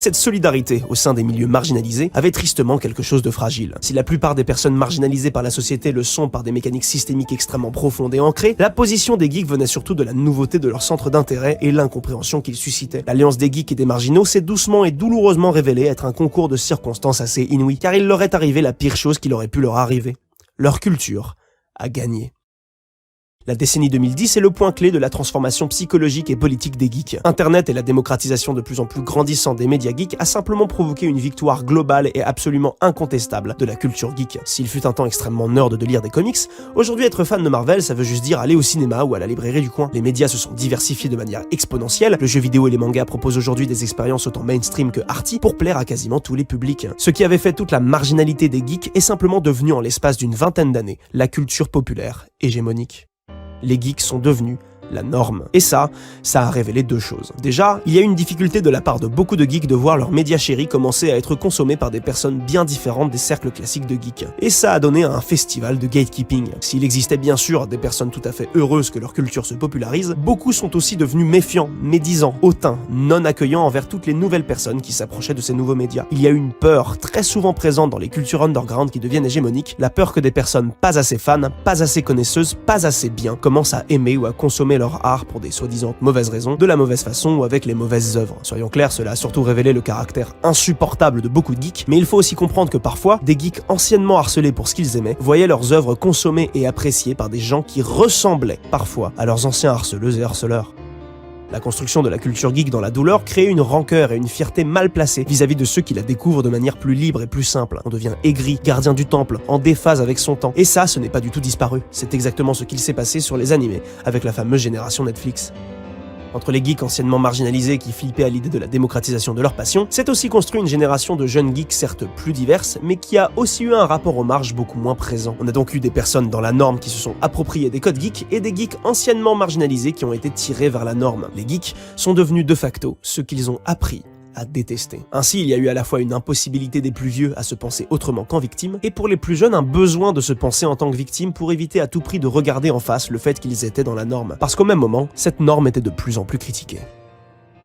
Cette solidarité au sein des milieux marginalisés avait tristement quelque chose de fragile. Si la plupart des personnes marginalisées par la société le sont par des mécaniques systémiques extrêmement profondes et ancrées, la position des geeks venait surtout de la nouveauté de leur centre d'intérêt et l'incompréhension qu'ils suscitaient. L'alliance des geeks et des marginaux s'est doucement et douloureusement révélée être un concours de circonstances assez inouï, car il leur est arrivé la pire chose qu'il aurait pu leur arriver. Leur culture a gagné. La décennie 2010 est le point clé de la transformation psychologique et politique des geeks. Internet et la démocratisation de plus en plus grandissante des médias geeks a simplement provoqué une victoire globale et absolument incontestable de la culture geek. S'il fut un temps extrêmement nerd de lire des comics, aujourd'hui être fan de Marvel ça veut juste dire aller au cinéma ou à la librairie du coin. Les médias se sont diversifiés de manière exponentielle, le jeu vidéo et les mangas proposent aujourd'hui des expériences autant mainstream que arty pour plaire à quasiment tous les publics. Ce qui avait fait toute la marginalité des geeks est simplement devenu en l'espace d'une vingtaine d'années la culture populaire hégémonique. Les geeks sont devenus la norme. Et ça a révélé deux choses. Déjà, il y a une difficulté de la part de beaucoup de geeks de voir leurs médias chéris commencer à être consommés par des personnes bien différentes des cercles classiques de geeks. Et ça a donné un festival de gatekeeping. S'il existait bien sûr des personnes tout à fait heureuses que leur culture se popularise, beaucoup sont aussi devenus méfiants, médisants, hautains, non accueillants envers toutes les nouvelles personnes qui s'approchaient de ces nouveaux médias. Il y a une peur très souvent présente dans les cultures underground qui deviennent hégémoniques, la peur que des personnes pas assez fans, pas assez connaisseuses, pas assez bien commencent à aimer ou à consommer leur art pour des soi-disant mauvaises raisons, de la mauvaise façon ou avec les mauvaises œuvres. Soyons clairs, cela a surtout révélé le caractère insupportable de beaucoup de geeks, mais il faut aussi comprendre que parfois, des geeks anciennement harcelés pour ce qu'ils aimaient voyaient leurs œuvres consommées et appréciées par des gens qui ressemblaient parfois à leurs anciens harceleuses et harceleurs. La construction de la culture geek dans la douleur crée une rancœur et une fierté mal placée vis-à-vis de ceux qui la découvrent de manière plus libre et plus simple. On devient aigri, gardien du temple, en déphase avec son temps. Et ça, ce n'est pas du tout disparu. C'est exactement ce qu'il s'est passé sur les animés, avec la fameuse génération Netflix. Entre les geeks anciennement marginalisés qui flippaient à l'idée de la démocratisation de leur passion, s'est aussi construit une génération de jeunes geeks certes plus diverses, mais qui a aussi eu un rapport aux marges beaucoup moins présent. On a donc eu des personnes dans la norme qui se sont appropriées des codes geeks et des geeks anciennement marginalisés qui ont été tirés vers la norme. Les geeks sont devenus de facto ce qu'ils ont appris à détester. Ainsi, il y a eu à la fois une impossibilité des plus vieux à se penser autrement qu'en victime, et pour les plus jeunes, un besoin de se penser en tant que victime pour éviter à tout prix de regarder en face le fait qu'ils étaient dans la norme. Parce qu'au même moment, cette norme était de plus en plus critiquée.